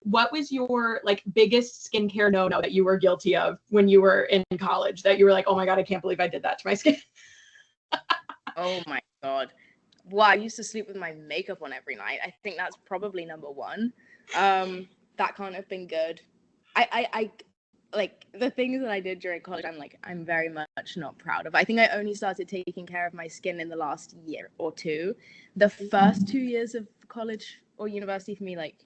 What was your like biggest skincare no-no that you were guilty of when you were in college that you were like, oh my God, I can't believe I did that to my skin? Oh my God. Well, I used to sleep with my makeup on every night. I think that's probably number one. That can't have been good. I like the things that I did during college, I'm very much not proud of. I think I only started taking care of my skin in the last year or two. The first 2 years of college or university for me, like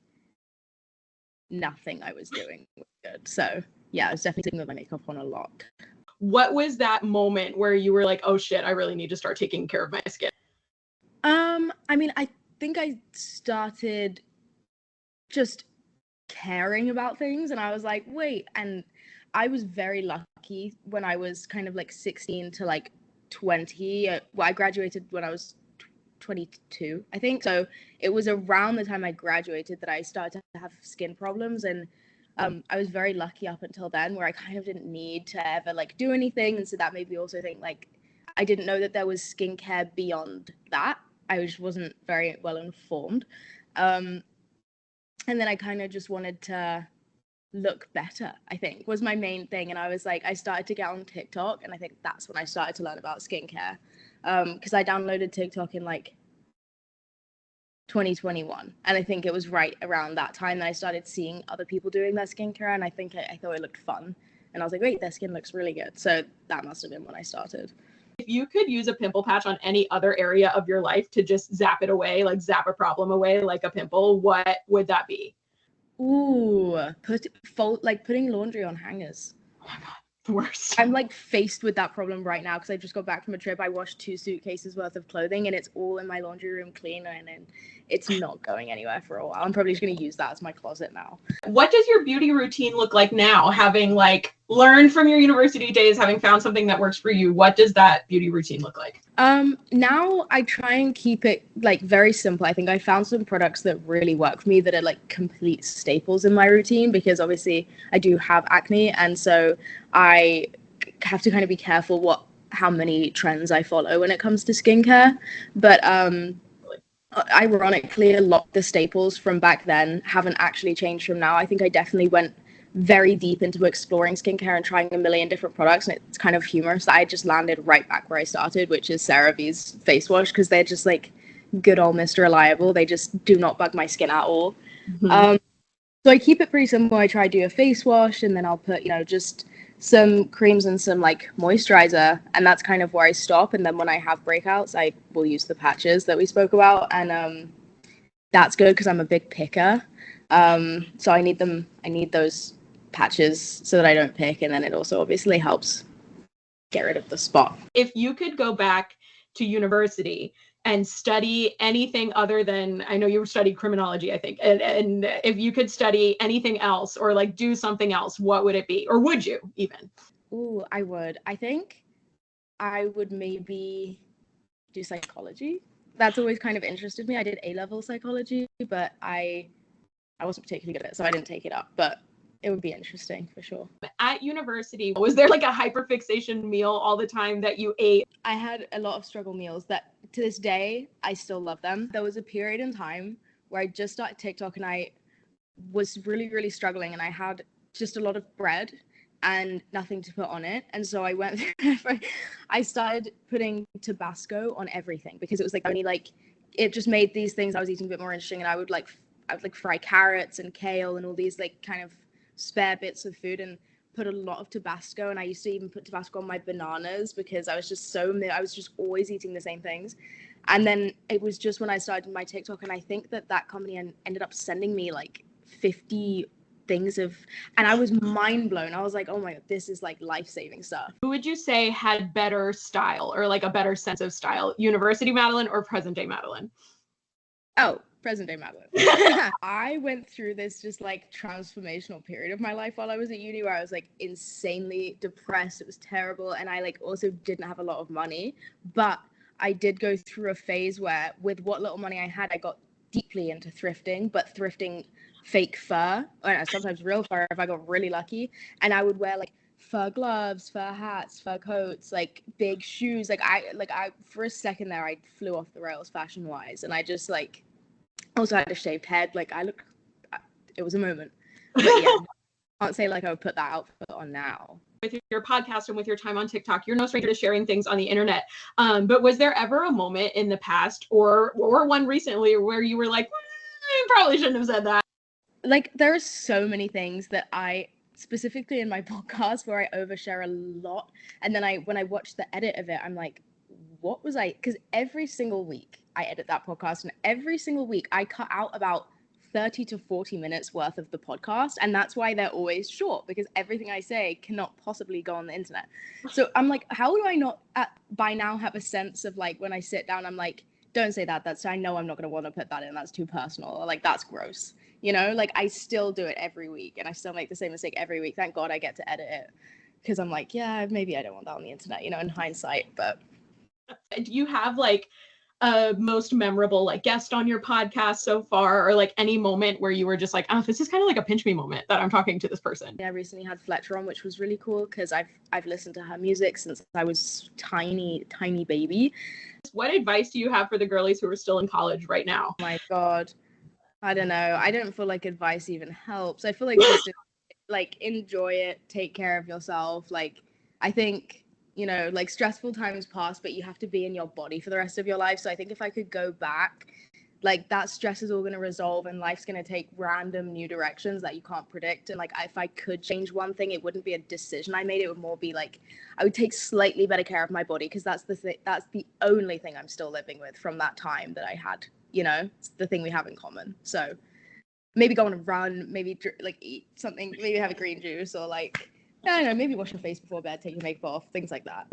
nothing I was doing was good. So yeah, I was definitely sleeping with my makeup on a lot. What was that moment where you were like, oh shit, I really need to start taking care of my skin? I mean, I think I started just caring about things, and I was like, wait, and I was very lucky when I was kind of like 16 to like 20. Well, I graduated when I was 22, I think. So it was around the time I graduated that I started to have skin problems, and I was very lucky up until then where I kind of didn't need to ever like do anything. And so that made me also think like I didn't know that there was skincare beyond that. I just wasn't very well informed. And then I kind of just wanted to look better, I think, was my main thing. And I was like, I started to get on TikTok, and I think that's when I started to learn about skincare. Because I downloaded TikTok in like 2021, and I think it was right around that time that I started seeing other people doing their skincare, and I think I thought it looked fun, and I was like, wait, their skin looks really good. So that must have been when I started. If you could use a pimple patch on any other area of your life to just zap it away, like zap a problem away like a pimple, what would that be? Ooh, putting laundry on hangers. Oh my God, the worst. I'm like faced with that problem right now because I just got back from a trip. I washed 2 suitcases worth of clothing, and it's all in my laundry room clean, and it's not going anywhere for a while. I'm probably just going to use that as my closet now. What does your beauty routine look like now, having like learned from your university days, having found something that works for you? What does that beauty routine look like? Now I try and keep it like very simple. I think I found some products that really work for me that are like complete staples in my routine, because obviously I do have acne, and so I have to kind of be careful how many trends I follow when it comes to skincare. But ironically, a lot of the staples from back then haven't actually changed from now. I think I definitely went very deep into exploring skincare and trying a million different products, and it's kind of humorous that I just landed right back where I started, which is CeraVe's face wash, because they're just like good old Mr. Reliable. They just do not bug my skin at all. Mm-hmm. So I keep it pretty simple. I try to do a face wash, and then I'll put, just some creams and some like moisturizer, and that's kind of where I stop. And then when I have breakouts, I will use the patches that we spoke about, and that's good because I'm a big picker. So I need those patches so that I don't pick, and then it also obviously helps get rid of the spot. If you could go back to university and study anything other than, I know you studied criminology, I think, and if you could study anything else or like do something else, what would it be? Or would you even? Ooh, I would. I think I would maybe do psychology. That's always kind of interested me. I did A-level psychology, but I wasn't particularly good at it, so I didn't take it up, but it would be interesting for sure. At university, was there like a hyperfixation meal all the time that you ate? I had a lot of struggle meals that to this day, I still love them. There was a period in time where I just started TikTok, and I was really, really struggling, and I had just a lot of bread and nothing to put on it. And so I started putting Tabasco on everything, because it was like only like, it just made these things I was eating a bit more interesting. And I would fry carrots and kale and all these like kind of spare bits of food and put a lot of Tabasco. And I used to even put Tabasco on my bananas because I was just always eating the same things. And then it was just when I started my TikTok, and I think that company ended up sending me like 50 things and I was mind blown. I was like, oh my God, this is like life-saving stuff. Who would you say had better style or like a better sense of style, university Madeline or present day Madeline? Oh, present day Madeline. I went through this just like transformational period of my life while I was at uni where I was like insanely depressed. It was terrible. And I like also didn't have a lot of money, but I did go through a phase where with what little money I had, I got deeply into thrifting, but thrifting fake fur, or sometimes real fur if I got really lucky. And I would wear like fur gloves, fur hats, fur coats, like big shoes. I for a second there, I flew off the rails fashion wise. And I just like also had a shaved head. Like it was a moment. But yeah, I can't say like I would put that outfit on now. With your podcast and with your time on TikTok, you're no stranger to sharing things on the internet. But was there ever a moment in the past or one recently where you were like, I probably shouldn't have said that? Like, there are so many things that I, specifically in my podcast, where I overshare a lot. And then when I watch the edit of it, I'm like, what was I? Because every single week I edit that podcast, and every single week I cut out about 30 to 40 minutes worth of the podcast, and that's why they're always short, because everything I say cannot possibly go on the internet. So I'm like, how do I not by now have a sense of like, when I sit down, I'm like, don't say that, I know I'm not going to want to put that in, that's too personal, or like, that's gross, you know? Like, I still do it every week, and I still make the same mistake every week. Thank God I get to edit it, because I'm like, yeah, maybe I don't want that on the internet, you know, in hindsight. But do you have like a most memorable like guest on your podcast so far, or like any moment where you were just like, oh, this is kind of like a pinch me moment that I'm talking to this person? I recently had Fletcher on, which was really cool, because I've listened to her music since I was tiny baby. What advice do you have for the girlies who are still in college right now? Oh my God, I don't know. I don't feel like advice even helps. I feel like just like, enjoy it, take care of yourself. Like, I think, you know, like, stressful times pass, but you have to be in your body for the rest of your life. So I think if I could go back, like, that stress is all going to resolve, and life's going to take random new directions that you can't predict. And like, if I could change one thing, it wouldn't be a decision I made. It would more be like, I would take slightly better care of my body, because that's the only thing I'm still living with from that time that I had, you know. It's the thing we have in common. So maybe go on a run, maybe like eat something, maybe have a green juice, or like, I don't know, maybe wash your face before bed, take your makeup off, things like that.